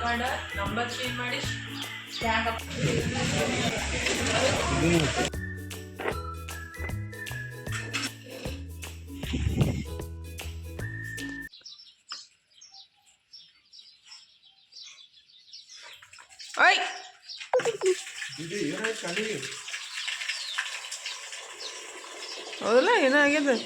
Card number change ಮಾಡಿ tag ಓಯ್ ಹೌದಲ್ಲ ಏನಾಗಿದೆ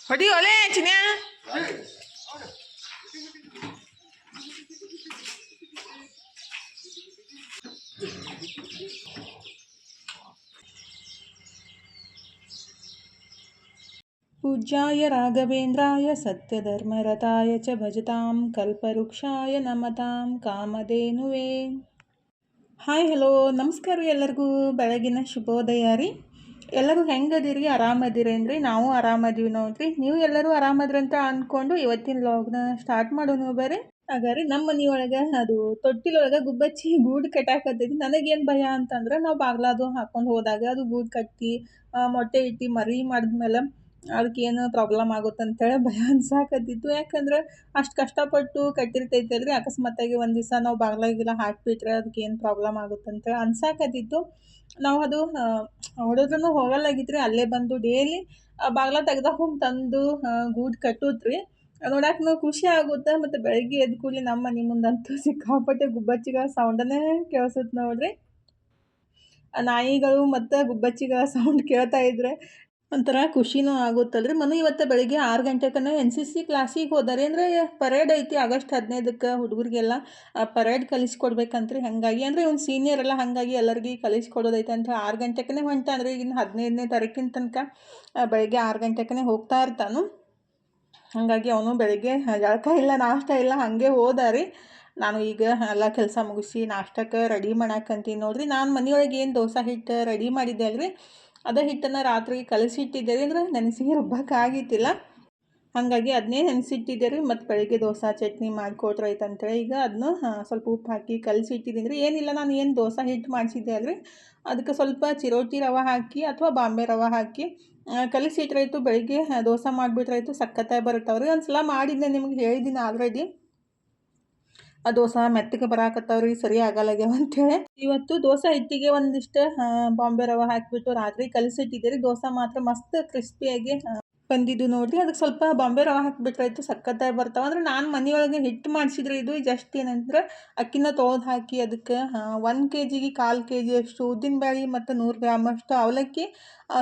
ಹೊಡಿ ಒಲೆ ಚಿನ್ಯಾ पूज्याय राघवेन्द्राय सत्यधर्मरताय च भजतां कल्पवृक्षाय नमतां कामधेनुवे. ಹಾಯ್ ಹಲೋ ನಮಸ್ಕಾರ ರೀ, ಎಲ್ಲರಿಗೂ ಬೆಳಗಿನ ಶುಭೋದಯ ರೀ. ಎಲ್ಲರೂ ಹೆಂಗದಿರಿ? ಆರಾಮದಿರೇನ್ರಿ? ನಾವು ಆರಾಮದೀವಿ ನೋಡ್ರಿ. ನೀವು ಎಲ್ಲರೂ ಆರಾಮದ್ರಿ ಅಂತ ಅಂದ್ಕೊಂಡು ಇವತ್ತಿನ ವ್ಲಾಗ್ನ ಸ್ಟಾರ್ಟ್ ಮಾಡೋಣ ಬರ್ರಿ. ಹಾಗಾದ್ರೆ ನಮ್ಮ ಮನೆಯೊಳಗೆ ಅದು ತೊಟ್ಟಿಲೊಳಗೆ ಗುಬ್ಬಚ್ಚಿ ಗೂಡು ಕಟ್ಟಾಕತ್ತೈತಿ. ನನಗೇನು ಭಯ ಅಂತಂದ್ರೆ ನಾವು ಬಾಗ್ಲಾದು ಹಾಕೊಂಡು ಹೋದಾಗ ಅದು ಗೂಡು ಕಟ್ಟಿ ಮೊಟ್ಟೆ ಇಟ್ಟು ಮರಿ ಮಾಡಿದ್ಮೇಲೆ ಅದಕ್ಕೇನು ಪ್ರಾಬ್ಲಮ್ ಆಗುತ್ತೆ ಅಂತೇಳಿ ಭಯ ಅನ್ಸಾಕತ್ತಿತ್ತು. ಯಾಕಂದ್ರೆ ಅಷ್ಟು ಕಷ್ಟಪಟ್ಟು ಕಟ್ಟಿರ್ತೈತಲ್ರಿ, ಅಕಸ್ಮಾತಾಗಿ ಒಂದು ದಿವಸ ನಾವು ಬಾಗ್ಲಾಗೆಲ್ಲ ಹಾಕಿಬಿಟ್ರೆ ಅದಕ್ಕೆ ಏನು ಪ್ರಾಬ್ಲಮ್ ಆಗುತ್ತೆ ಅಂತೇಳಿ ಅನ್ಸಾಕತ್ತಿತ್ತು. ನಾವು ಅದು ಹೊಡೆದ್ರೂ ಹೋಗಲ್ಲಾಗಿತ್ತು ರೀ. ಅಲ್ಲೇ ಬಂದು ಡೇಲಿ ಬಾಗ್ಲ ತೆಗ್ದಾಕೊಂಡು ತಂದು ಗೂಡು ಕಟ್ಟುತ್ರಿ. ನೋಡಕ್ಕೆ ನಾವು ಖುಷಿ ಆಗುತ್ತೆ. ಮತ್ತು ಬೆಳಗ್ಗೆ ಎದ್ದು ಕೂಡಲೇ ನಮ್ಮ ಮನೆ ಮುಂದಂತೂ ಸಿಕ್ಕಾಪಟ್ಟೆ ಗುಬ್ಬಚ್ಚಿಗಳ ಸೌಂಡನ್ನೇ ಕೇಳಿಸುತ್ತೆ ನೋಡ್ರಿ. ನಾಯಿಗಳು ಮತ್ತು ಗುಬ್ಬಚ್ಚಿಗಳ ಸೌಂಡ್ ಕೇಳ್ತಾ ಇದ್ರೆ ಒಂಥರ ಖುಷಿನೂ ಆಗುತ್ತಲ್ರಿ. ಇವತ್ತು ಬೆಳಿಗ್ಗೆ 6 ಗಂಟೆಗೆ NCC ಕ್ಲಾಸಿಗೆ ಹೋದಾರೆ. ಅಂದರೆ ಪರೇಡ್ ಐತಿ ಆಗಸ್ಟ್ 15ಕ್ಕೆ ಹುಡುಗರಿಗೆಲ್ಲ ಪರೇಡ್ ಕಲಿಸ್ಕೊಡ್ಬೇಕಂತ್ರಿ. ಹಾಗಾಗಿ ಅಂದರೆ ಇವ್ನು ಸೀನಿಯರ್ ಎಲ್ಲ, ಹಾಗಾಗಿ ಎಲ್ಲರಿಗೂ ಕಲಿಸ್ಕೊಡೋದೈತೆ ಅಂತ 6 ಗಂಟೆಗೆ ಹೊಂಟಾನ್ರಿ. ಈಗಿನ 15ನೇ ತಾರೀಕಿನ ತನಕ ಬೆಳಗ್ಗೆ 6 ಗಂಟೆಗೆ ಹೋಗ್ತಾ ಇರ್ತಾನು. ಹಾಗಾಗಿ ಅವನು ಬೆಳಗ್ಗೆ ಜಳಕ ಇಲ್ಲ, ನಾಷ್ಟ ಇಲ್ಲ, ಹಾಗೆ ಹೋದಾರಿ. ನಾನು ಈಗ ಎಲ್ಲ ಕೆಲಸ ಮುಗಿಸಿ ನಾಷ್ಟಕ್ಕೆ ರೆಡಿ ಮಾಡಾಕಂತೀನಿ ನೋಡ್ರಿ. ನಾನು ಮನೆಯೊಳಗೆ ಏನು ದೋಸೆ ಹಿಟ್ಟು ರೆಡಿ ಮಾಡಿದ್ದೆ ಅಲ್ರಿ, ಅದೇ ಹಿಟ್ಟನ್ನು ರಾತ್ರಿ ಕಲಸಿಟ್ಟಿದ್ದೇವೆ. ಅಂದರೆ ನೆನೆಸಿ ರುಬ್ಬಕ್ಕಾಗಿತ್ತಿಲ್ಲ, ಹಾಗಾಗಿ ಅದನ್ನೇ ನೆನೆಸಿಟ್ಟಿದ್ದೆ ರೀ. ಮತ್ತು ಬೆಳಗ್ಗೆ ದೋಸೆ ಚಟ್ನಿ ಮಾಡಿಕೊಟ್ರೆ ಆಯ್ತು ಅಂತೇಳಿ ಈಗ ಅದನ್ನು ಸ್ವಲ್ಪ ಉಪ್ಪು ಹಾಕಿ ಕಲಸಿಟ್ಟಿದ್ದೀನಿ ರೀ. ಏನಿಲ್ಲ, ನಾನು ಏನು ದೋಸೆ ಹಿಟ್ಟು ಮಾಡಿಸಿದ್ದೆ ಅಲ್ರಿ, ಅದಕ್ಕೆ ಸ್ವಲ್ಪ ಚಿರೋಟಿ ರವೆ ಹಾಕಿ ಅಥವಾ ಬಾಂಬೆ ರವೆ ಹಾಕಿ ಕಲಿಸಿಟ್ರಾಯ್ತು. ಬೆಳಿಗ್ಗೆ ದೋಸೆ ಮಾಡಿಬಿಟ್ರಾಯ್ತು, ಸಖತ್ತಾಗಿ ಬರುತ್ತವ್ರಿ. ಒಂದು ಸಲ ಮಾಡಿದ್ದೆ, ನಿಮ್ಗೆ ಹೇಳಿದ್ದೀನಿ ಆಲ್ರೆಡಿ. ಆ ದೋಸೆ ಮೆತ್ತಗೆ ಬರಾಕತ್ತವ್ರಿ, ಸರಿ ಆಗಲ್ಲಾಗ್ಯಾವ ಅಂಥೇಳಿ ಇವತ್ತು ದೋಸೆ ಹಿಟ್ಟಿಗೆ ಒಂದಿಷ್ಟು ಬಾಂಬೆ ರವೆ ಹಾಕಿಬಿಟ್ಟು ರಾತ್ರಿ ಕಲಸಿಟ್ಟಿದ್ದೀರಿ. ದೋಸೆ ಮಾತ್ರ ಮಸ್ತ್ ಕ್ರಿಸ್ಪಿಯಾಗಿ ಬಂದಿದ್ದು ನೋಡ್ರಿ. ಅದಕ್ಕೆ ಸ್ವಲ್ಪ ಬಾಂಬೆ ರವೆ ಹಾಕಿಬಿಟ್ರಾಯ್ತು, ಸಖತ್ತಾಗಿ ಬರ್ತಾವೆ. ಅಂದರೆ ನಾನು ಮನೆಯೊಳಗೆ ಹಿಟ್ಟು ಮಾಡಿಸಿದ್ರೆ ಇದು ಜಸ್ಟ್ ಏನಂದ್ರೆ ಅಕ್ಕಿನ ತೊಳೆದು ಹಾಕಿ ಅದಕ್ಕೆ 1 kgಗೆ 1/4 kg ಅಷ್ಟು ಉದ್ದಿನಬೇಳೆ ಮತ್ತು 100 ಗ್ರಾಮಷ್ಟು ಅವಲಕ್ಕಿ,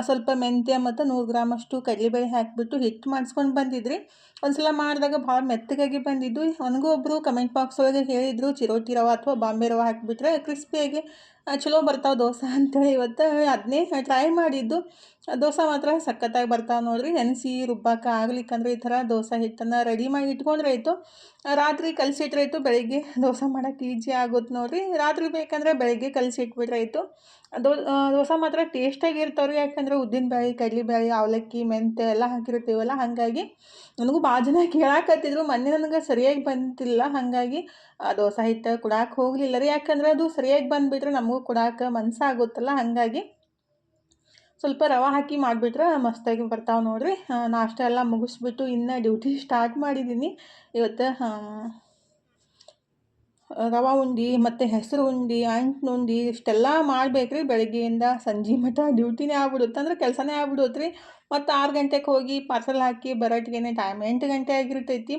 ಸ್ವಲ್ಪ ಮೆಂತ್ಯ ಮತ್ತು 100 ಗ್ರಾಮಷ್ಟು ಕಡಲೆಬೇಳೆ ಹಾಕಿಬಿಟ್ಟು ಹಿಟ್ಟು ಮಾಡಿಸ್ಕೊಂಡು ಬಂದಿದ್ರಿ. ಒಂದು ಸಲ ಮಾಡಿದಾಗ ಭಾಳ ಮೆತ್ತಗಾಗಿ ಬಂದಿದ್ದು. ನನಗೂ ಒಬ್ಬರು ಕಮೆಂಟ್ ಬಾಕ್ಸ್ ಒಳಗೆ ಹೇಳಿದರು, ಚಿರೋಟಿ ರವೆ ಅಥವಾ ಬಾಂಬೆ ರವೆ ಹಾಕಿಬಿಟ್ರೆ ಕ್ರಿಸ್ಪಿಯಾಗಿ ಚಲೋ ಬರ್ತಾವೆ ದೋಸೆ ಅಂತೇಳಿ. ಇವತ್ತು ಅದನ್ನೇ ಟ್ರೈ ಮಾಡಿದ್ದು. ದೋಸೆ ಮಾತ್ರ ಸಖತ್ತಾಗಿ ಬರ್ತಾವೆ ನೋಡ್ರಿ. ನೆನೆಸಿ ರುಬ್ಬಕ್ಕೆ ಆಗ್ಲಿಕ್ಕಂದ್ರೆ ಈ ಥರ ದೋಸೆ ಹಿಟ್ಟನ್ನು ರೆಡಿ ಮಾಡಿ ಇಟ್ಕೊಂಡ್ರೆ ಆಯಿತು. ರಾತ್ರಿ ಕಲಸಿಟ್ರೆ ಆಯಿತು, ಬೆಳಗ್ಗೆ ದೋಸೆ ಮಾಡೋಕ್ಕೆ ಈಜಿ ಆಗುತ್ತೆ ನೋಡ್ರಿ. ರಾತ್ರಿ ಬೇಕಂದರೆ ಬೆಳಗ್ಗೆ ಕಲಸಿಟ್ಬಿಟ್ರೆ ಆಯಿತು. ದೋಸೆ ಮಾತ್ರ ಟೇಸ್ಟಾಗಿ ಇರ್ತಾವ್ರಿ. ಯಾಕಂದರೆ ಉದ್ದಿನಬೇಳೆ, ಕಡಲೆಬೇಳೆ, ಅವಲಕ್ಕಿ, ಮೆಂತ್ಯ ಎಲ್ಲ ಹಾಕಿರ್ತೀವಲ್ಲ, ಹಾಗಾಗಿ ನನಗೂ ಭಾಳ ಜನ ಕೇಳಾಕತ್ತಿದ್ರು. ಮೊನ್ನೆ ನನಗೆ ಸರಿಯಾಗಿ ಬಂತಿಲ್ಲ, ಹಾಗಾಗಿ ದೋಸೆ ಹಿಟ್ಟು ಕೊಡಾಕೆ ಹೋಗಲಿಲ್ಲ ರೀ. ಯಾಕಂದರೆ ಅದು ಸರಿಯಾಗಿ ಬಂದುಬಿಟ್ರೆ ನಮಗೂ ಕೊಡಾಕೆ ಮನಸ್ಸಾಗುತ್ತಲ್ಲ, ಹಾಗಾಗಿ ಸ್ವಲ್ಪ ರವೆ ಹಾಕಿ ಮಾಡಿಬಿಟ್ರೆ ಮಸ್ತಾಗಿ ಬರ್ತಾವೆ ನೋಡ್ರಿ. ನಾಷ್ಟ ಎಲ್ಲ ಮುಗಿಸ್ಬಿಟ್ಟು ಇನ್ನು ಡ್ಯೂಟಿ ಸ್ಟಾರ್ಟ್ ಮಾಡಿದ್ದೀನಿ. ಇವತ್ತು ರವೆ ಉಂಡೆ ಮತ್ತು ಹೆಸರು ಉಂಡೆ, ಅಂಟ್ನ ಉಂಡೆ ಇಷ್ಟೆಲ್ಲ ಮಾಡ್ಬೇಕ್ರಿ. ಬೆಳಗ್ಗೆಯಿಂದ ಸಂಜೆ ಮಟ್ಟ ಡ್ಯೂಟಿನೇ ಆಗ್ಬಿಡುತ್ತೆ, ಅಂದರೆ ಕೆಲಸನೇ ಆಗ್ಬಿಡುತ್ತೆ ರೀ. ಮತ್ತು 6 ಗಂಟೆಗೆ ಹೋಗಿ ಪಾರ್ಸಲ್ ಹಾಕಿ ಬರೋಟ್ಟಿಗೆ ಟೈಮ್ 8 ಗಂಟೆ ಆಗಿರ್ತೈತಿ.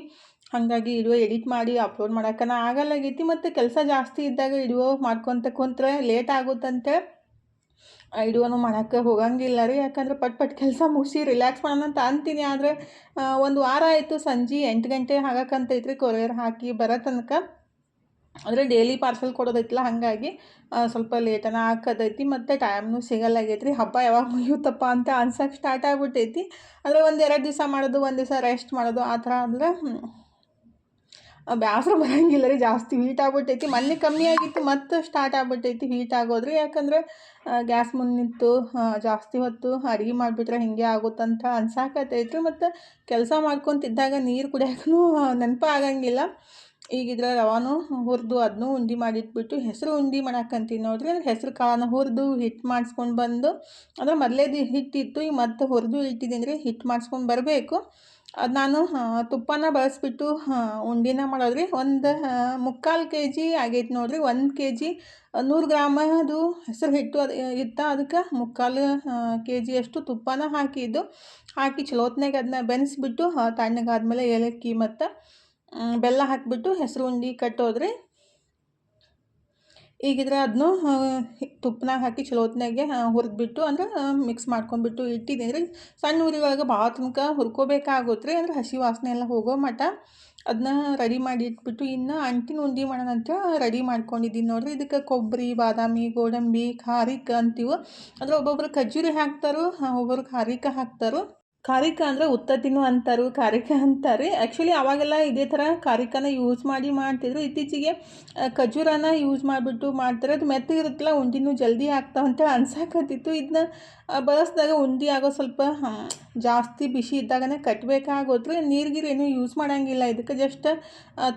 ಹಾಗಾಗಿ ವಿಡಿಯೋ ಎಡಿಟ್ ಮಾಡಿ ಅಪ್ಲೋಡ್ ಮಾಡೋಕ್ಕನ ಆಗಲ್ಲಾಗೈತಿ. ಮತ್ತು ಕೆಲಸ ಜಾಸ್ತಿ ಇದ್ದಾಗ ವಿಡಿಯೋ ಮಾಡ್ಕೊತ ಕುಂತ್ರೆ ಲೇಟ್ ಆಗುತ್ತಂತೆ ವಿಡಿಯೋನು ಮಾಡೋಕ್ಕೆ ಹೋಗಂಗಿಲ್ಲ ರೀ. ಯಾಕಂದ್ರೆ ಪಟ್ ಕೆಲಸ ಮುಗಿಸಿ ರಿಲ್ಯಾಕ್ಸ್ ಮಾಡೋಣ ಅಂತ ಅಂತೀನಿ. ಆದರೆ ಒಂದು ವಾರ ಆಯಿತು, ಸಂಜೆ 8 ಗಂಟೆ ಆಗಕ್ಕಂತೈತ್ರಿ ಕೊರಿಯರ್ ಹಾಕಿ ಬರೋ ತನಕ. ಅಂದರೆ ಡೈಲಿ ಪಾರ್ಸಲ್ ಕೊಡೋದೈತಲ್ಲ, ಹಾಗಾಗಿ ಸ್ವಲ್ಪ ಲೇಟನ ಹಾಕೋದೈತಿ. ಮತ್ತು ಟೈಮ್ನೂ ಸಿಗಲ್ಲಾಗೈತ್ರಿ. ಹಬ್ಬ ಯಾವಾಗ ಮುಗಿಯುತ್ತಪ್ಪ ಅಂತ ಅನ್ಸಕ್ಕೆ ಸ್ಟಾರ್ಟ್ ಆಗಿಬಿಟ್ಟೈತಿ. ಅಂದರೆ 1-2 ದಿವಸ ಮಾಡೋದು, 1 ದಿವಸ ರೆಸ್ಟ್ ಮಾಡೋದು, ಆ ಥರ ಅಂದರೆ ಬೇಸರ ಬರೋಂಗಿಲ್ಲ ರೀ. ಜಾಸ್ತಿ ಹೀಟ್ ಆಗ್ಬಿಟ್ಟೈತಿ. ಮೊನ್ನೆ ಕಮ್ಮಿ ಆಗಿತ್ತು, ಮತ್ತೆ ಸ್ಟಾರ್ಟ್ ಆಗ್ಬಿಟ್ಟೈತಿ ಹೀಟ್ ಆಗೋದ್ರಿ. ಯಾಕಂದ್ರೆ ಗ್ಯಾಸ್ ಮುಂದೆ ನಿಂತು ಜಾಸ್ತಿ ಹೊತ್ತು ಅಡುಗೆ ಮಾಡಿಬಿಟ್ರೆ ಹಿಂಗೆ ಆಗುತ್ತಂತ ಅನ್ಸಾಕತ್ತೈತ್ರಿ. ಮತ್ತು ಕೆಲಸ ಮಾಡ್ಕೊತಿದ್ದಾಗ ನೀರು ಕುಡಿಯೋಕ್ಕೂ ನೆನಪು ಆಗಂಗಿಲ್ಲ. ಈಗಿದ್ರೆ ರವಾನು ಹುರಿದು ಅದನ್ನೂ ಉಂಡೆ ಮಾಡಿಟ್ಬಿಟ್ಟು ಹೆಸರು ಉಂಡೆ ಮಾಡಾಕಂತೀನಿ ನೋಡಿರಿ. ಅಂದ್ರೆ ಹೆಸ್ರು ಕಾಳನ್ನ ಹುರಿದು ಹಿಟ್ಟು ಮಾಡಿಸ್ಕೊಂಡು ಬಂದು, ಅಂದರೆ ಮೊದಲೇದು ಹಿಟ್ಟಿತ್ತು, ಈಗ ಮತ್ತೆ ಹುರಿದು ಇಟ್ಟಿದ್ದೀನಿ ರೀ. ಹಿಟ್ಟು ಮಾಡಿಸ್ಕೊಂಡು ಬರಬೇಕು. ಅದು ನಾನು ತುಪ್ಪನ ಬಳಸ್ಬಿಟ್ಟು ಉಂಡೆನ ಮಾಡೋದ್ರಿ. ಒಂದು 3/4 kg ಆಗೈತೆ ನೋಡಿರಿ. 1 kg 100 ಗ್ರಾಮ್ ಅದು ಹೆಸರು ಹಿಟ್ಟು ಅದು ಇತ್ತು. ಅದಕ್ಕೆ 3/4 kg ಅಷ್ಟು ತುಪ್ಪನ ಹಾಕಿ ಚಲೋತ್ನಾಗ ಅದನ್ನ ಬೆನೆಸ್ಬಿಟ್ಟು ತಣ್ಣಗಾದ್ಮೇಲೆ ಏಲಕ್ಕಿ ಮತ್ತು ಬೆಲ್ಲ ಹಾಕಿಬಿಟ್ಟು ಹೆಸರು ಉಂಡೆ ಕಟ್ಟೋದ್ರಿ. ಈಗಿದ್ರೆ ಅದನ್ನು ತುಪ್ಪನಾಗ ಹಾಕಿ ಚಲೋತ್ನಾಗೆ ಹುರಿದ್ಬಿಟ್ಟು ಅಂದ್ರೆ ಮಿಕ್ಸ್ ಮಾಡ್ಕೊಂಡ್ಬಿಟ್ಟು ಇಟ್ಟಿದ್ದೀನಿ ರೀ. ಸಣ್ಣ ಉರಿ ಒಳಗೆ ಭಾಳ ತನಕ ಹುರ್ಕೋಬೇಕಾಗುತ್ತೆ ರೀ. ಅಂದ್ರೆ ಹಸಿ ವಾಸನೆ ಎಲ್ಲ ಹೋಗೋ ಮಟ್ಟ ಅದನ್ನ ರೆಡಿ ಮಾಡಿ ಇಟ್ಬಿಟ್ಟು, ಇನ್ನು ಅಂಟಿನ ಉಂಡೆ ಮಾಡೋಣ ಅಂತ ರೆಡಿ ಮಾಡ್ಕೊಂಡಿದ್ದೀನಿ ನೋಡಿರಿ. ಇದಕ್ಕೆ ಕೊಬ್ಬರಿ, ಬಾದಾಮಿ, ಗೋಡಂಬಿ, ಖಾರಿಕ ಅಂತೀವಿ. ಅಂದ್ರೆ ಒಬ್ಬೊಬ್ರು ಖರ್ಜೂರಿ ಹಾಕ್ತಾರೋ, ಒಬ್ಬೊಬ್ರು ಖಾರಿಕ ಹಾಕ್ತಾರೋ. ಖಾರಿಕ ಅಂದ್ರೆ ಉತ್ತತ್ತಿನೂ ಅಂತಾರು, ಖಾರಿಕ ಅಂತಾರೆ. ಆ್ಯಕ್ಚುಲಿ ಅವಾಗೆಲ್ಲ ಇದೇ ಥರ ಖಾರಿಕನ ಯೂಸ್ ಮಾಡ್ತಿದ್ರು. ಇತ್ತೀಚೆಗೆ ಖರ್ಜೂರನ ಯೂಸ್ ಮಾಡಿಬಿಟ್ಟು ಮಾಡ್ತಾರೆ. ಅದು ಮೆತ್ತಗಿರುತ್ತಲ್ಲ, ಉಂಡೆನೂ ಜಲ್ದಿ ಆಗ್ತಾವಂತ ಅನ್ಸಾಕತ್ತಿತ್ತು. ಇದನ್ನ ಬಳಸಿದಾಗ ಉಂಡೆ ಆಗೋ ಸ್ವಲ್ಪ ಜಾಸ್ತಿ ಬಿಸಿ ಇದ್ದಾಗನೇ ಕಟ್ಟಬೇಕಾಗೋತ್ರಿ. ನೀರು ಏನೂ ಯೂಸ್ ಮಾಡೋಂಗಿಲ್ಲ. ಇದಕ್ಕೆ ಜಸ್ಟ್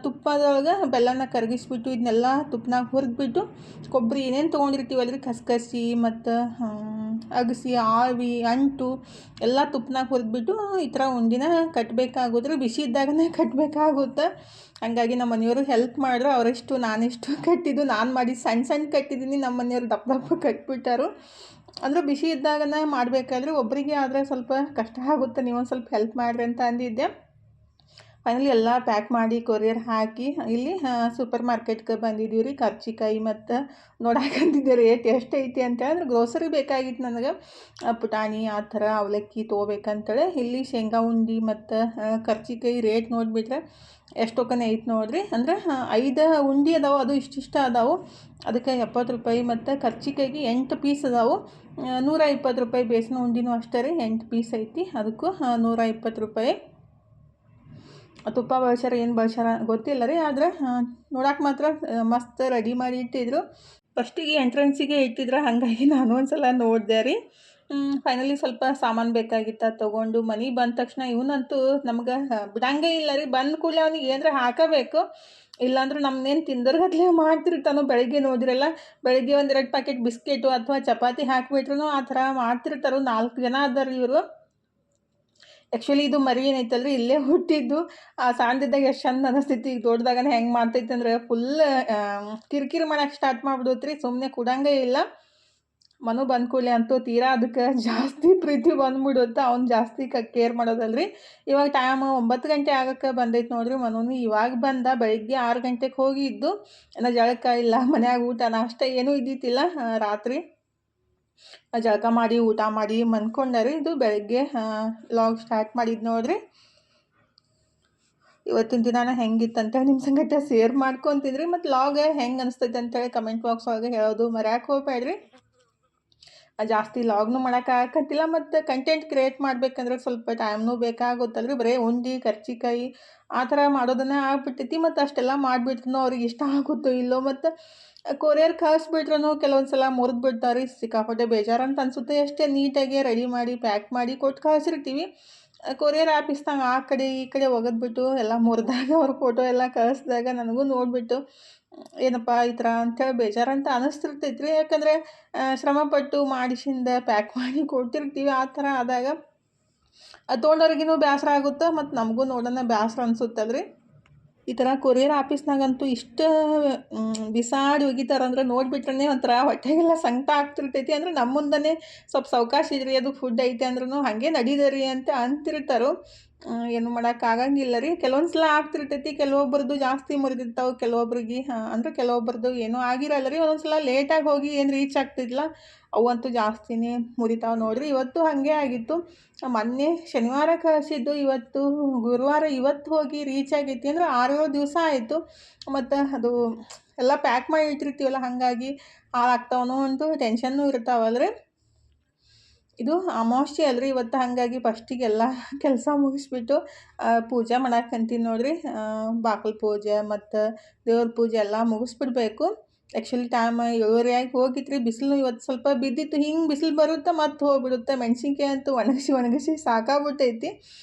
ತುಪ್ಪದೊಳಗೆ ಬೆಲ್ಲನ ಕರಗಿಸ್ಬಿಟ್ಟು ಇದನ್ನೆಲ್ಲ ತುಪ್ಪನಾಗ ಹುರಿದ್ಬಿಟ್ಟು, ಕೊಬ್ಬರಿ ಏನೇನು ತೊಗೊಂಡಿರ್ತೀವಲ್ರಿ, ಕಸ್ಕಸಿ ಮತ್ತು ಅಗಸಿ, ಆವಿ, ಅಂಟು ಎಲ್ಲ ತುಪ್ಪನಾಗ ಹುರಿದ್ಬಿಟ್ಟು ಈ ಥರ ಉಂಡೆನ ಕಟ್ಟಬೇಕಾಗೋದ್ರಿ. ಬಿಸಿ ಇದ್ದಾಗನೇ ಕಟ್ಟಬೇಕಾಗುತ್ತೆ. ಹಾಗಾಗಿ ನಮ್ಮ ಮನೆಯವರು ಹೆಲ್ಪ್ ಮಾಡಿದ್ರು. ಅವರೆಷ್ಟು ನಾನೆಷ್ಟು ಕಟ್ಟಿದ್ದು, ನಾನು ಮಾಡಿ ಸಣ್ಣ ಕಟ್ಟಿದ್ದೀನಿ. ನಮ್ಮ ಮನೆಯವರು ದಪ್ಪ ದಪ್ಪ ಕಟ್ಬಿಟ್ಟಾರು. ಅಂದ್ರೆ ಬಿಸಿ ಇದ್ದಾಗನ ಮಾಡಬೇಕಾದ್ರೆ ಒಬ್ಬರಿಗೆ ಆದರೆ ಸ್ವಲ್ಪ ಕಷ್ಟ ಆಗುತ್ತೆ. ನೀವೊಂದು ಸ್ವಲ್ಪ ಹೆಲ್ಪ್ ಮಾಡಿರಿ ಅಂತ ಅಂದಿದ್ದೆ. ಫೈನಲಿ ಎಲ್ಲ ಪ್ಯಾಕ್ ಮಾಡಿ ಕೊರಿಯರ್ ಹಾಕಿ ಇಲ್ಲಿ ಸೂಪರ್ ಮಾರ್ಕೆಟ್ಗೆ ಬಂದಿದ್ದೀವಿ ರೀ. ಕರ್ಚಿಕಾಯಿ ಮತ್ತು ನೋಡಾಕಂತಿದ್ದೆ ರೇಟ್ ಎಷ್ಟೈತಿ ಅಂತ ಹೇಳಿದ್ರೆ, ಗ್ರೋಸರಿ ಬೇಕಾಗಿತ್ತು ನನಗೆ. ಪುಟಾಣಿ ಆ ಥರ ಅವಲಕ್ಕಿ ತೊಗೋಬೇಕಂತೇಳಿ ಇಲ್ಲಿ ಶೇಂಗಾ ಉಂಡೆ ಮತ್ತು ಕರ್ಚಿಕಾಯಿ ರೇಟ್ ನೋಡಿಬಿಟ್ರೆ ಎಷ್ಟೊಕ್ಕನೆ ಐತೆ ನೋಡಿರಿ. ಅಂದ್ರೆ 5 ಉಂಡೆ ಅದಾವೆ, ಅದು ಇಷ್ಟಿಷ್ಟ ಅದಾವೆ. ಅದಕ್ಕೆ 70 ರೂಪಾಯಿ. ಮತ್ತು ಕರ್ಚಿಕಾಯಿಗೆ 8 ಪೀಸ್ ಅದಾವೆ, 120 ರೂಪಾಯಿ. ಬೇಸಿನ ಉಂಡೆನೂ ಅಷ್ಟೇ ರೀ, 8 ಪೀಸ್ ಐತಿ, ಅದಕ್ಕೂ 120 ರೂಪಾಯಿ. ತುಪ್ಪ ಬಳಸ್ಯಾರ ಏನು ಬಳಸ್ಯಾರ ಗೊತ್ತಿಲ್ಲ ರೀ. ಆದರೆ ನೋಡಕ್ಕೆ ಮಾತ್ರ ಮಸ್ತ್ ರೆಡಿ ಮಾಡಿ ಇಟ್ಟಿದ್ರು. ಫಸ್ಟಿಗೆ ಎಂಟ್ರೆನ್ಸಿಗೆ ಇಟ್ಟಿದ್ರು, ಹಾಗಾಗಿ ನಾನು ಒಂದು ಸಲ ನೋಡಿದೆ ರೀ. ಫೈನಲಿ ಸ್ವಲ್ಪ ಸಾಮಾನು ಬೇಕಾಗಿತ್ತು, ತೊಗೊಂಡು ಮನೆಗೆ ಬಂದ ತಕ್ಷಣ ಇವನಂತೂ ನಮ್ಗೆ ಬಿಡಂಗೇ ಇಲ್ಲ ರೀ. ಬಂದ ಕೂಡಲೇ ಅವನಿಗೆ ಏನರ ಹಾಕಬೇಕು, ಇಲ್ಲಾಂದ್ರೆ ನಮ್ಮನ್ನೇನು ತಿಂದರ್ಗತ್ಲೆ ಮಾಡ್ತಿರ್ತಾನೋ. ಬೆಳಗ್ಗೆ ನೋಡಿರಲ್ಲ, ಬೆಳಗ್ಗೆ 1-2 ಪ್ಯಾಕೆಟ್ ಬಿಸ್ಕೆಟು ಅಥವಾ ಚಪಾತಿ ಹಾಕಿಬಿಟ್ರು ಆ ಥರ ಮಾಡ್ತಿರ್ತಾರೋ. 4 ಜನ ಅದಾರ ಇವರು. ಆ್ಯಕ್ಚುಲಿ ಇದು ಮರಿ ಏನೈತಲ್ರಿ, ಇಲ್ಲೇ ಹುಟ್ಟಿದ್ದು. ಸಣ್ಣದಿದ್ದಾಗ ಎಷ್ಟು ಚಂದ ಅನಿಸ್ತೈತಿ. ಈಗ ದೊಡ್ಡದಾಗನೇ ಹೆಂಗೆ ಮಾಡ್ತೈತೆ ಅಂದ್ರೆ ಫುಲ್ ಕಿರಿಕಿರಿ ಮಾಡೋಕ್ಕೆ ಸ್ಟಾರ್ಟ್ ಮಾಡ್ಬಿಡುತ್ತೆ ರೀ. ಸುಮ್ಮನೆ ಕೊಡಂಗೇ ಇಲ್ಲ. ಮನು ಬಂದ ಕೂಡಲೇ ಅಂತೂ ತೀರಾ ಅದಕ್ಕೆ ಜಾಸ್ತಿ ಪ್ರೀತಿ ಬಂದ್ಬಿಡುತ್ತೆ. ಅವ್ನು ಜಾಸ್ತಿ ಕೇರ್ ಮಾಡೋದಲ್ರಿ. ಇವಾಗ ಟೈಮ್ 9 ಗಂಟೆ ಆಗಕ್ಕೆ ಬಂದೈತೆ ನೋಡ್ರಿ. ಮನುನು ಇವಾಗ ಬಂದ. ಬೆಳಿಗ್ಗೆ 6 ಗಂಟೆಗೆ ಹೋಗಿದ್ದು. ಏನೋ ಜಳಕ ಇಲ್ಲ, ಮನ್ಯಾಗ ಊಟ ನಾಷ್ಟ ಏನೂ ಇದ್ದಿತ್ತಿಲ್ಲ. ರಾತ್ರಿ ಜಳಕ ಮಾಡಿ ಊಟ ಮಾಡಿ ಮನ್ಕೊಂಡಾರಿ. ಇದು ಬೆಳಗ್ಗೆ ಲಾಗ್ ಸ್ಟಾರ್ಟ್ ಮಾಡಿದ್ದು ನೋಡ್ರಿ. ಇವತ್ತಿನ ದಿನಾನ ಹೆಂಗಿತ್ತಂತೇಳಿ ನಿಮ್ಮ ಸಂಗಟ ಶೇರ್ ಮಾಡ್ಕೊತಿದ್ರಿ. ಮತ್ತು ಲಾಗ್ ಹೆಂಗೆ ಅನಿಸ್ತೈತೆ ಅಂತೇಳಿ ಕಮೆಂಟ್ ಬಾಕ್ಸ್ ಒಳಗೆ ಹೇಳೋದು ಮರ್ಯಾಕೆ ಹೋಗ್ಬೇಡ್ರಿ. ಜಾಸ್ತಿ ಲಾಗ್ನು ಮಾಡೋಕ್ಕಾಗತ್ತಿಲ್ಲ. ಮತ್ತು ಕಂಟೆಂಟ್ ಕ್ರಿಯೇಟ್ ಮಾಡ್ಬೇಕಂದ್ರೆ ಸ್ವಲ್ಪ ಟೈಮ್ನೂ ಬೇಕಾಗುತ್ತಲ್ರಿ. ಬರೀ ಉಂಡೆ ಕರ್ಚಿಕಾಯಿ ಆ ಥರ ಮಾಡೋದನ್ನೇ ಆಗ್ಬಿಟ್ಟೈತಿ. ಮತ್ತು ಅಷ್ಟೆಲ್ಲ ಮಾಡಿಬಿಟ್ರು ಅವ್ರಿಗೆ ಇಷ್ಟ ಆಗುತ್ತೋ ಇಲ್ಲೋ. ಮತ್ತು ಕೊರಿಯರ್ ಕಳಿಸ್ಬಿಟ್ರು ಕೆಲವೊಂದು ಸಲ ಮುರಿದು ಬಿಡ್ತಾರೆ. ಸಿಕ್ಕಾಪಟ್ಟೆ ಬೇಜಾರಂತ ಅನಿಸುತ್ತೆ. ಎಷ್ಟೇ ನೀಟಾಗಿ ರೆಡಿ ಮಾಡಿ ಪ್ಯಾಕ್ ಮಾಡಿ ಕೊಟ್ಟು ಕಳಿಸಿರ್ತೀವಿ, ಕೊರಿಯರ್ ಆಫೀಸ್ನಾಗ ಆ ಕಡೆ ಈ ಕಡೆ ಒಗೆದ್ಬಿಟ್ಟು ಎಲ್ಲ ಮುರಿದಾಗ ಅವ್ರ ಫೋಟೋ ಎಲ್ಲ ಕಳಿಸ್ದಾಗ ನನಗೂ ನೋಡಿಬಿಟ್ಟು ಏನಪ್ಪ ಈ ಥರ ಅಂಥೇಳಿ ಬೇಜಾರಂತ ಅನ್ನಿಸ್ತಿರ್ತೈತೆ ರೀ. ಯಾಕಂದರೆ ಶ್ರಮಪಟ್ಟು ಮಾಡಿಸಿಂದ ಪ್ಯಾಕ್ ಮಾಡಿ ಕೊಟ್ಟಿರ್ತೀವಿ. ಆ ಥರ ಆದಾಗ ಅದು ತೊಗೊಂಡವ್ರಿಗೂ ಬೇಸರ ಆಗುತ್ತೆ, ಮತ್ತು ನಮಗೂ ನೋಡೋಣ ಬೇಸರ ಅನಿಸುತ್ತಲ್ರಿ. ಈ ಥರ ಕೊರಿಯರ್ ಆಫೀಸ್ನಾಗಂತೂ ಇಷ್ಟು ಬಿಸಾಡಿ ಒಗಿತಾರಂದ್ರೆ ನೋಡಿಬಿಟ್ರೆ ಒಂಥರ ಹೊಟ್ಟೆಗೆಲ್ಲ ಸಂಕಟ ಆಗ್ತಿರ್ತೈತಿ. ಅಂದರೆ ನಮ್ಮ ಮುಂದೆನೇ ಸ್ವಲ್ಪ ಸಾವಕಾಶ ಇದ್ರಿ, ಅದು ಫುಡ್ ಐತೆ ಅಂದ್ರೂ ಹಾಗೆ ನಡೀದರಿ ಅಂತ ಅಂತಿರ್ತಾರೋ. ಏನು ಮಾಡೋಕ್ಕಾಗಂಗಿಲ್ಲ ರೀ. ಕೆಲವೊಂದು ಸಲ ಆಗ್ತಿರ್ತೈತಿ, ಕೆಲವೊಬ್ರದ್ದು ಜಾಸ್ತಿ ಮುರಿದಿರ್ತಾವೆ, ಕೆಲವೊಬ್ರಿಗೆ ಅಂದ್ರೆ ಕೆಲವೊಬ್ರದ್ದು ಏನೂ ಆಗಿರಲ್ಲ ರೀ. ಒಂದೊಂದು ಸಲ ಲೇಟಾಗಿ ಹೋಗಿ ಏನು ರೀಚ್ ಆಗ್ತಿದ್ದಿಲ್ಲ, ಅವಂತೂ ಜಾಸ್ತಿನೇ ಮುರಿತಾವೆ ನೋಡಿರಿ. ಇವತ್ತು ಹಾಗೆ ಆಗಿತ್ತು. ಮೊನ್ನೆ ಶನಿವಾರ ಕಳಿಸಿದ್ದು, ಇವತ್ತು ಗುರುವಾರ, ಇವತ್ತು ಹೋಗಿ ರೀಚ್ ಆಗೈತಿ. ಅಂದ್ರೆ 6-7 ದಿವಸ ಆಯಿತು. ಮತ್ತು ಅದು ಎಲ್ಲ ಪ್ಯಾಕ್ ಮಾಡಿ ಇಟ್ಟಿರ್ತೀವಲ್ಲ, ಹಾಗಾಗಿ ಹಾಳಾಗ್ತಾವನೋ ಅಂತೂ ಟೆನ್ಷನ್ನೂ ಇರ್ತಾವಲ್ರಿ. ಇದು ಅಮಾವಾಸ್ಯೆ ಅಲ್ರಿ ಇವತ್ತು, ಹಾಗಾಗಿ ಫಸ್ಟಿಗೆಲ್ಲ ಕೆಲಸ ಮುಗಿಸ್ಬಿಟ್ಟು ಪೂಜೆ ಮಾಡಾಕಂತೀನಿ ನೋಡ್ರಿ. ಬಾಗಿಲು ಪೂಜೆ ಮತ್ತು ದೇವ್ರ ಪೂಜೆ ಎಲ್ಲ ಮುಗಿಸ್ಬಿಡ್ಬೇಕು. ಆ್ಯಕ್ಚುಲಿ ಟೈಮ್ 7:30 ಆಗಿ ಹೋಗಿತ್ತು ರೀ. ಬಿಸಿಲು ಇವತ್ತು ಸ್ವಲ್ಪ ಬಿದ್ದಿತ್ತು, ಹಿಂಗೆ ಬಿಸಿಲು ಬರುತ್ತೆ ಮತ್ತು ಹೋಗ್ಬಿಡುತ್ತೆ. ಮೆಣಸಿನ್ಕಾಯಿ ಅಂತೂ ಒಣಗಿಸಿ ಸಾಕಾಗ್ಬಿಟ್ಟೈತಿ.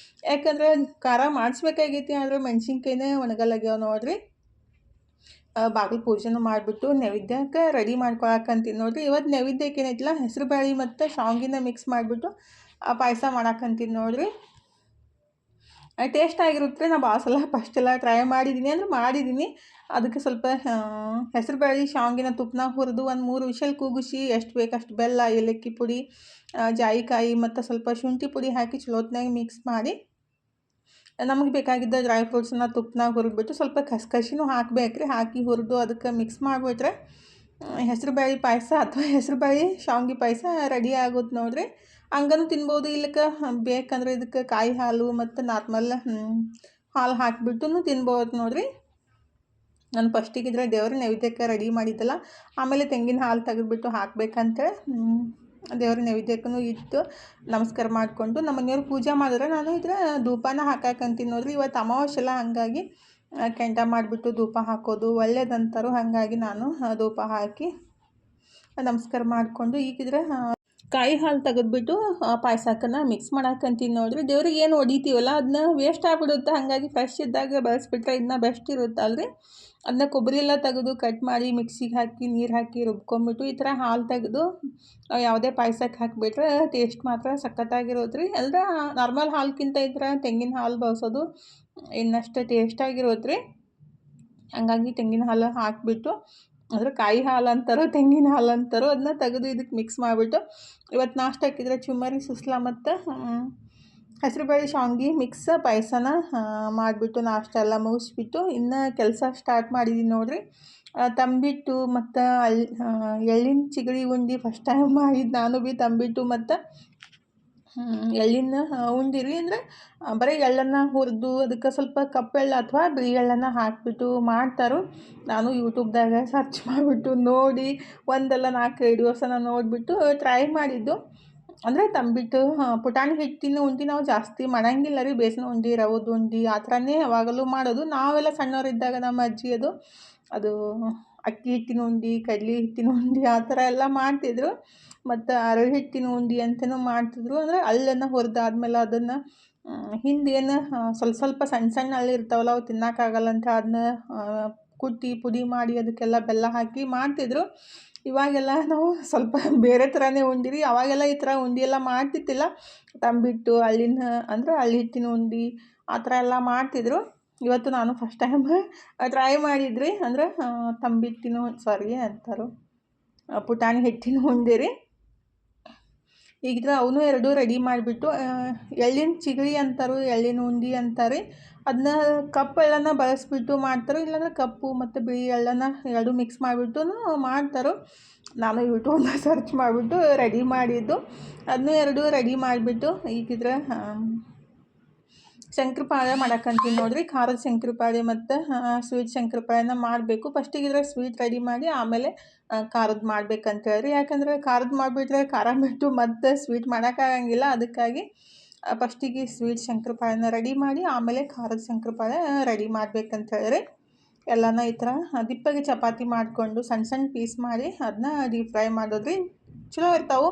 ಯಾಕಂದ್ರೆ ಖಾರ ಮಾಡಿಸ್ಬೇಕಾಗೈತಿ, ಆದ್ರೆ ಮೆಣಸಿನ್ಕಾಯಿನೇ ಒಣಗಲ್ಲಾಗ್ಯಾವ ನೋಡ್ರಿ. ಬಾಗಿಲು ಪೂಜೆನೂ ಮಾಡಿಬಿಟ್ಟು ನೈವೇದ್ಯಕ್ಕೆ ರೆಡಿ ಮಾಡ್ಕೊಳಕಂತೀನಿ ನೋಡ್ರಿ. ಇವತ್ತು ನೈವೇದ್ಯಕ್ಕೆ ಏನೈತಿಲ್ಲ, ಹೆಸರು ಬೇಳೆ ಮತ್ತು ಶಾವಿಗೆನ ಮಿಕ್ಸ್ ಮಾಡಿಬಿಟ್ಟು ಪಾಯಸ ಮಾಡಾಕಂತೀನಿ ನೋಡ್ರಿ. ಟೇಸ್ಟ್ ಆಗಿರುತ್ತೆ. ನಾನು ಭಾಳ ಸಲ ಫಸ್ಟೆಲ್ಲ ಟ್ರೈ ಮಾಡಿದ್ದೀನಿ. ಅದಕ್ಕೆ ಸ್ವಲ್ಪ ಹೆಸರು ಬೇಳೆ ಶಾವಿಗೆನ ತುಪ್ಪನಾಗ ಹುರಿದು ಒಂದು 3 ವಿಷಲ್ ಕೂಗಿಸಿ ಎಷ್ಟು ಬೇಕಷ್ಟು ಬೆಲ್ಲ, ಏಲಕ್ಕಿ ಪುಡಿ, ಜಾಯಿಕಾಯಿ ಮತ್ತು ಸ್ವಲ್ಪ ಶುಂಠಿ ಪುಡಿ ಹಾಕಿ ಚಲೋತ್ನಾಗ ಮಿಕ್ಸ್ ಮಾಡಿ, ನಮಗೆ ಬೇಕಾಗಿದ್ದ ಡ್ರೈ ಫ್ರೂಟ್ಸನ್ನ ತುಪ್ಪನಾಗ ಹುರಿದ್ಬಿಟ್ಟು ಸ್ವಲ್ಪ ಕಸಕಸಿನೂ ಹಾಕಬೇಕ್ರಿ. ಹಾಕಿ ಹುರಿದು ಅದಕ್ಕೆ ಮಿಕ್ಸ್ ಮಾಡಿಬಿಟ್ರೆ ಹೆಸರು ಬೇಳೆ ಪಾಯಸ ಅಥವಾ ಹೆಸರು ಬೇಳೆ ಶಾವಿಗೆ ಪಾಯಸ ರೆಡಿ ಆಗುತ್ತೆ ನೋಡ್ರಿ. ಹಂಗನೂ ತಿನ್ಬೋದು, ಇಲ್ಲಕ್ಕೆ ಬೇಕಂದ್ರೆ ಇದಕ್ಕೆ ಕಾಯಿ ಹಾಲು ಮತ್ತು ನಾರ್ಮಲ್ ಹಾಲು ಹಾಕಿಬಿಟ್ಟು ತಿನ್ಬೋದು ನೋಡ್ರಿ. ನಾನು ಫಸ್ಟಿಗೆ ಇದ್ರೆ ದೇವ್ರ ನೈವೇದ್ಯಕ್ಕೆ ರೆಡಿ ಮಾಡಿದ್ದಲ್ಲ, ಆಮೇಲೆ ತೆಂಗಿನ ಹಾಲು ತೆಗೆದುಬಿಟ್ಟು ಹಾಕಬೇಕಂತೇಳಿ ದೇವ್ರ ನೈವೇದ್ಯಕ್ಕೂ ಇಟ್ಟು ನಮಸ್ಕಾರ ಮಾಡಿಕೊಂಡು ನಮ್ಮ ಮನೆಯವ್ರು ಪೂಜೆ ಮಾಡಿದ್ರೆ ನಾನು ಇದ್ರೆ ಧೂಪನ ಹಾಕಾಕಂತೀನಿ ನೋಡ್ರಿ. ಇವತ್ತು ಅಮಾವಾಸ್ಯೆ ಅಲ್ಲ, ಹಾಗಾಗಿ ಕೆಂಡ ಮಾಡಿಬಿಟ್ಟು ಧೂಪ ಹಾಕೋದು ಒಳ್ಳೇದಂತಾರೋ, ಹಾಗಾಗಿ ನಾನು ಧೂಪ ಹಾಕಿ ನಮಸ್ಕಾರ ಮಾಡಿಕೊಂಡು ಈಗಿದ್ರೆ ಕಾಯಿ ಹಾಲು ತೆಗೆದ್ಬಿಟ್ಟು ಪಾಯಸಕ್ಕನ್ನು ಮಿಕ್ಸ್ ಮಾಡಾಕಂತೀನಿ ನೋಡ್ರಿ. ದೇವ್ರಿಗೆ ಏನು ಹೊಡಿತೀವಲ್ಲ ಅದನ್ನ ವೇಸ್ಟ್ ಆಗಿಬಿಡುತ್ತೆ, ಹಾಗಾಗಿ ಫ್ರೆಶ್ ಇದ್ದಾಗ ಬಳಸ್ಬಿಟ್ರೆ ಇನ್ನೂ ಬೆಸ್ಟ್ ಇರುತ್ತಲ್ರಿ. ಅದನ್ನ ಕೊಬ್ಬರಿ ಎಲ್ಲ ತೆಗೆದು ಕಟ್ ಮಾಡಿ ಮಿಕ್ಸಿಗೆ ಹಾಕಿ ನೀರು ಹಾಕಿ ರುಬ್ಕೊಂಬಿಟ್ಟು ಈ ಥರ ಹಾಲು ತೆಗೆದು ಯಾವುದೇ ಪಾಯಸಕ್ಕೆ ಹಾಕಿಬಿಟ್ರೆ ಟೇಸ್ಟ್ ಮಾತ್ರ ಸಖತ್ತಾಗಿರೋದ್ರಿ. ಅಂದ್ರೆ ನಾರ್ಮಲ್ ಹಾಲ್ಗಿಂತ ಈ ಥರ ತೆಂಗಿನ ಹಾಲು ಬಳಸೋದು ಇನ್ನಷ್ಟು ಟೇಸ್ಟಾಗಿರೋದ್ರಿ. ಹಂಗಾಗಿ ತೆಂಗಿನ ಹಾಲು ಹಾಕಿಬಿಟ್ಟು, ಅಂದರೆ ಕಾಯಿ ಹಾಲು ಅಂತಾರೋ ತೆಂಗಿನ ಹಾಲು ಅಂತಾರೋ, ಅದನ್ನ ತೆಗೆದು ಇದಕ್ಕೆ ಮಿಕ್ಸ್ ಮಾಡಿಬಿಟ್ಟು ಇವತ್ತು ನಾಷ್ಟ ಹಾಕಿದ್ರೆ ಚುಮ್ಮರಿ ಸುಸ್ಲ ಮತ್ತು ಹೆಸರುಬೇಳೆ ಶಾವಿಗೆ ಮಿಕ್ಸ್ ಪಾಯಸನ ಮಾಡಿಬಿಟ್ಟು ನಾಷ್ಟ ಎಲ್ಲ ಮುಗಿಸ್ಬಿಟ್ಟು ಇನ್ನು ಕೆಲಸ ಸ್ಟಾರ್ಟ್ ಮಾಡಿದ್ದೀನಿ ನೋಡ್ರಿ. ತಂಬಿಟ್ಟು ಮತ್ತು ಎಳ್ಳಿನ ಚಿಗಳಿ ಉಂಡೆ ಫಸ್ಟ್ ಟೈಮ್ ಮಾಡಿದ್ದು ನಾನು ತಂಬಿಟ್ಟು ಮತ್ತು ಎಳ್ಳಿನ ಉಂಡೆ ರೀ. ಅಂದರೆ ಬರೀ ಎಳ್ಳನ್ನು ಹುರಿದು ಅದಕ್ಕೆ ಸ್ವಲ್ಪ ಕಪ್ಪೆಳ್ಳು ಅಥವಾ ಬಿಳಿ ಎಳ್ಳನ್ನು ಹಾಕಿಬಿಟ್ಟು ಮಾಡ್ತಾರೋ. ನಾನು ಯೂಟ್ಯೂಬ್ದಾಗ ಸರ್ಚ್ ಮಾಡಿಬಿಟ್ಟು ನೋಡಿ ಒಂದಲ್ಲ 4 ವಿಡಿಯೋಸನ್ನು ನೋಡಿಬಿಟ್ಟು ಟ್ರೈ ಮಾಡಿದ್ದು. ಅಂದರೆ ತಂಬಿಟ್ಟು ಪುಟಾಣಿ ಹಿಟ್ಟಿನ ಉಂಡೆ ನಾವು ಜಾಸ್ತಿ ಮಾಡೋಂಗಿಲ್ಲ ರೀ. ಬೇಸನ ಉಂಡೆ, ರವದ ಉಂಡೆ ಆ ಥರನೇ ಯಾವಾಗಲೂ ಮಾಡೋದು. ನಾವೆಲ್ಲ ಸಣ್ಣವರಿದ್ದಾಗ ನಮ್ಮ ಅಜ್ಜಿ ಅದು ಅಕ್ಕಿ ಹಿಟ್ಟಿನ ಉಂಡೆ, ಕಡಲೆ ಹಿಟ್ಟಿನ ಉಂಡೆ ಆ ಥರ ಎಲ್ಲ ಮಾಡ್ತಿದ್ರು. ಮತ್ತು ಅರಳಿ ಹಿಟ್ಟಿನ ಉಂಡೆ ಅಂತಲೂ ಮಾಡ್ತಿದ್ರು. ಅಂದರೆ ಅಳ್ಳನ್ನು ಹುರಿದಾದ್ಮೇಲೆ ಅದನ್ನು ಹಿಂದೇನು ಸ್ವಲ್ಪ ಸಣ್ಣ ಹಳ್ಳಿ ಇರ್ತಾವಲ್ಲ, ಅವು ತಿನ್ನೋಕ್ಕಾಗಲ್ಲ ಅಂತ ಅದನ್ನ ಕುಟ್ಟಿ ಪುಡಿ ಮಾಡಿ ಅದಕ್ಕೆಲ್ಲ ಬೆಲ್ಲ ಹಾಕಿ ಮಾಡ್ತಿದ್ರು. ಇವಾಗೆಲ್ಲ ನಾವು ಸ್ವಲ್ಪ ಬೇರೆ ಥರನೇ ಉಂಡಿರಿ. ಅವಾಗೆಲ್ಲ ಈ ಥರ ಉಂಡೆ ಎಲ್ಲ ಮಾಡ್ತಿದ್ದಿಲ್ಲ. ತಂಬಿಟ್ಟು ಹಳ್ಳಿ ಹಿಟ್ಟಿನ ಉಂಡೆ ಆ ಥರ ಎಲ್ಲ ಮಾಡ್ತಿದ್ರು. ಇವತ್ತು ನಾನು ಫಸ್ಟ್ ಟೈಮ್ ಟ್ರೈ ಮಾಡಿದ್ರಿ. ಅಂದರೆ ಪುಟಾಣಿ ಹಿಟ್ಟಿನ ಉಂಡೆ ರೀ. ಈಗಿದ್ರೆ ಅವನು 2 ರೆಡಿ ಮಾಡಿಬಿಟ್ಟು ಎಳ್ಳಿನ ಚಿಗಳಿ ಅಂತಾರೋ ಎಳ್ಳಿನ ಉಂಡೆ ಅಂತಾರೆ. ಅದನ್ನ ಕಪ್ಪು ಎಳ್ಳನ್ನು ಬಳಸ್ಬಿಟ್ಟು ಮಾಡ್ತಾರೆ, ಇಲ್ಲಾಂದ್ರೆ ಕಪ್ಪು ಮತ್ತು ಬಿಳಿ ಎಳ್ಳನ್ನು 2 ಮಿಕ್ಸ್ ಮಾಡಿಬಿಟ್ಟು ಮಾಡ್ತಾರೋ. ನಾನು ಯೂಟ್ಯೂಬ್ನ ಸರ್ಚ್ ಮಾಡಿಬಿಟ್ಟು ರೆಡಿ ಮಾಡಿದ್ದು. ಅದನ್ನೂ 2 ರೆಡಿ ಮಾಡಿಬಿಟ್ಟು ಈಗಿದ್ರೆ ಶಂಕರಪಾಳೆ ಮಾಡಕ್ಕಂತೀನಿ ನೋಡ್ರಿ. ಖಾರದ ಶಂಕರಪಾಳೆ ಮತ್ತು ಸ್ವೀಟ್ ಶಂಕರಪಾಳೆನ ಮಾಡಬೇಕು. ಫಸ್ಟಿಗಿದ್ರೆ ಸ್ವೀಟ್ ರೆಡಿ ಮಾಡಿ ಆಮೇಲೆ ಖಾರದ್ದು ಮಾಡ್ಬೇಕಂತ ಹೇಳ್ರಿ. ಯಾಕಂದರೆ ಖಾರದ್ದು ಮಾಡಿಬಿಟ್ರೆ ಖಾರ ಬಿಟ್ಟು ಮತ್ತೆ ಸ್ವೀಟ್ ಮಾಡೋಕ್ಕಾಗಂಗಿಲ್ಲ. ಅದಕ್ಕಾಗಿ ಫಸ್ಟಿಗೆ ಸ್ವೀಟ್ ಶಂಕರಪಾಳೆನ ರೆಡಿ ಮಾಡಿ ಆಮೇಲೆ ಖಾರದ ಶಂಕರಪಾಳೆ ರೆಡಿ ಮಾಡ್ಬೇಕಂತ ಹೇಳ್ರಿ. ಎಲ್ಲನ ಈ ಥರ ದಿಪ್ಪಗೆ ಚಪಾತಿ ಮಾಡಿಕೊಂಡು ಸಣ್ಣ ಪೀಸ್ ಮಾಡಿ ಅದನ್ನ ಡೀಪ್ ಫ್ರೈ ಮಾಡೋದ್ರಿ. ಚಲೋ ಇರ್ತಾವೆ.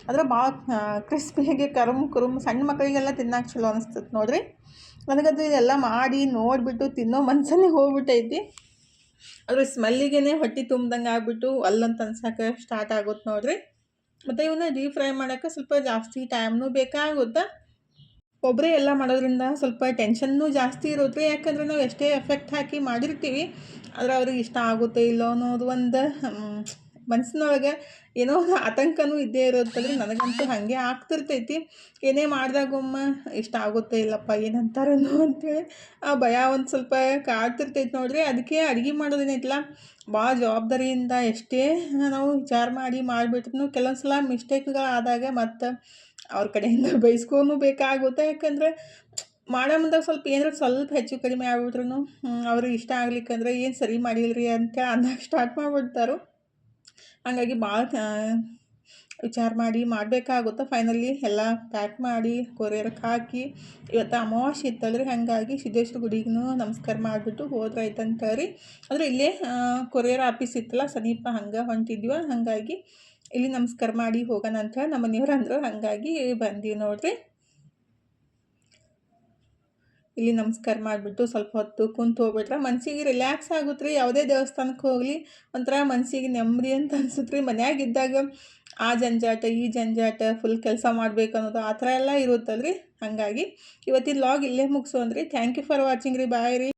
ಆದರೆ ಭಾಳ ಕ್ರಿಸ್ಪಿಯಾಗಿ ಕುರುಮ್ ಸಣ್ಣ ಮಕ್ಕಳಿಗೆಲ್ಲ ತಿನ್ನೋಕೆ ಚಲೋ ಅನಿಸ್ತದೆ ನೋಡ್ರಿ. ನನಗದು ಇದೆಲ್ಲ ಮಾಡಿ ನೋಡಿಬಿಟ್ಟು ತಿನ್ನೋ ಮನ್ಸನ್ನೇ ಹೋಗ್ಬಿಟ್ಟೈತಿ. ಅದ್ರ ಸ್ಮೆಲ್ಲಿಗೆ ಹೊಟ್ಟೆ ತುಂಬ್ದಂಗೆ ಆಗ್ಬಿಟ್ಟು ಅಲ್ಲಂತ ಅನ್ಸೋಕೆ ಸ್ಟಾರ್ಟ್ ಆಗುತ್ತೆ ನೋಡ್ರಿ. ಮತ್ತು ಇವನ್ನ ಡೀಪ್ ಫ್ರೈ ಮಾಡೋಕ್ಕೆ ಸ್ವಲ್ಪ ಜಾಸ್ತಿ ಟೈಮ್ನೂ ಬೇಕಾಗುತ್ತೆ. ಒಬ್ಬರೇ ಎಲ್ಲ ಮಾಡೋದ್ರಿಂದ ಸ್ವಲ್ಪ ಟೆನ್ಷನ್ನೂ ಜಾಸ್ತಿ ಇರುತ್ತೆ. ಯಾಕಂದರೆ ನಾವು ಎಷ್ಟೇ ಎಫೆಕ್ಟ್ ಹಾಕಿ ಮಾಡಿರ್ತೀವಿ, ಆದರೆ ಅವ್ರಿಗೆ ಇಷ್ಟ ಆಗುತ್ತೆ ಇಲ್ಲೋ ಅನ್ನೋದು ಒಂದು ಮನಸ್ಸಿನೊಳಗೆ ಏನೋ ಆತಂಕನೂ ಇದ್ದೇ ಇರುತ್ತಲ್ರಿ. ನನಗಂತೂ ಹಾಗೆ ಆಗ್ತಿರ್ತೈತಿ. ಏನೇ ಮಾಡಿದಾಗೊಮ್ಮ ಇಷ್ಟ ಆಗುತ್ತೆ ಇಲ್ಲಪ್ಪ ಏನಂತಾರನೋ ಅಂಥೇಳಿ ಆ ಭಯ ಒಂದು ಸ್ವಲ್ಪ ಕಾಡ್ತಿರ್ತೈತಿ ನೋಡ್ರಿ. ಅದಕ್ಕೆ ಅಡುಗೆ ಮಾಡೋದೇನೈತಿಲ್ಲ ಭಾಳ ಜವಾಬ್ದಾರಿಯಿಂದ ಎಷ್ಟೇ ನಾವು ವಿಚಾರ ಮಾಡಿಬಿಟ್ರೂ ಕೆಲವೊಂದು ಸಲ ಮಿಸ್ಟೇಕ್ಗಳಾದಾಗ ಮತ್ತು ಅವ್ರ ಕಡೆಯಿಂದ ಬೈಸ್ಕೊನೂ ಬೇಕಾಗುತ್ತೆ. ಯಾಕಂದರೆ ಮಾಡೋ ಮುಂದಾಗ ಸ್ವಲ್ಪ ಹೆಚ್ಚು ಕಡಿಮೆ ಆಗ್ಬಿಟ್ರು ಅವ್ರಿಗೆ ಇಷ್ಟ ಆಗ್ಲಿಕ್ಕಂದ್ರೆ ಏನು ಸರಿ ಮಾಡಿಲ್ರಿ ಅಂತೇಳಿ ಅನ್ನೋಕೆ ಸ್ಟಾರ್ಟ್ ಮಾಡಿಬಿಡ್ತಾರೆ. ಹಾಗಾಗಿ ಭಾಳ ವಿಚಾರ ಮಾಡಿ ಮಾಡಬೇಕಾಗುತ್ತಾ. ಫೈನಲಿ ಎಲ್ಲ ಪ್ಯಾಕ್ ಮಾಡಿ ಕೊರಿಯರ್ಗೆ ಹಾಕಿ ಇವತ್ತು ಅಮಾವಾಸ್ಯೆ ಇತ್ತಲ್ರಿ, ಹಾಗಾಗಿ ಸಿದ್ದೇಶ್ವರ ಗುಡಿಗೂ ನಮಸ್ಕಾರ ಮಾಡಿಬಿಟ್ಟು ಹೋದ್ರಾಯ್ತಂತ ರೀ. ಅಂದರೆ ಇಲ್ಲೇ ಕೊರಿಯರ್ ಆಫೀಸ್ ಇತ್ತಲ್ಲ ಸಮೀಪ, ಹಂಗೆ ಹೊಂಟಿದ್ವಿ. ಹಾಗಾಗಿ ಇಲ್ಲಿ ನಮಸ್ಕಾರ ಮಾಡಿ ಹೋಗೋಣ ಅಂತ ನಮ್ಮ ಮನೆಯವ್ರು ಅಂದರು, ಹಾಗಾಗಿ ಬಂದೀವಿ ನೋಡ್ರಿ. ಇಲ್ಲಿ ನಮಸ್ಕಾರ ಮಾಡಿಬಿಟ್ಟು ಸ್ವಲ್ಪ ಹೊತ್ತು ಕುಂತು ಹೋಗ್ಬಿಟ್ರೆ ಮನ್ಸಿಗೆ ರಿಲ್ಯಾಕ್ಸ್ ಆಗುತ್ತೆ ರೀ. ಯಾವುದೇ ದೇವಸ್ಥಾನಕ್ಕೆ ಹೋಗಲಿ ಒಂಥರ ಮನಸ್ಸಿಗೆ ನೆಮ್ಮದಿ ಅಂತ ಅನ್ಸುತ್ತೆ ರೀ. ಮನ್ಯಾಗಿದ್ದಾಗ ಆ ಜಂಜಾಟ ಈ ಜಂಜಾಟ ಫುಲ್ ಕೆಲಸ ಮಾಡಬೇಕು ಅನ್ನೋದು ಆ ಥರ ಎಲ್ಲ ಇರುತ್ತಲ್ರಿ. ಹಾಗಾಗಿ ಇವತ್ತಿನ ಲಾಗ್ ಇಲ್ಲೇ ಮುಗಿಸೋಣ್ರಿ. ಥ್ಯಾಂಕ್ ಯು ಫಾರ್ ವಾಚಿಂಗ್ ರೀ. ಬಾಯ್ ರೀ.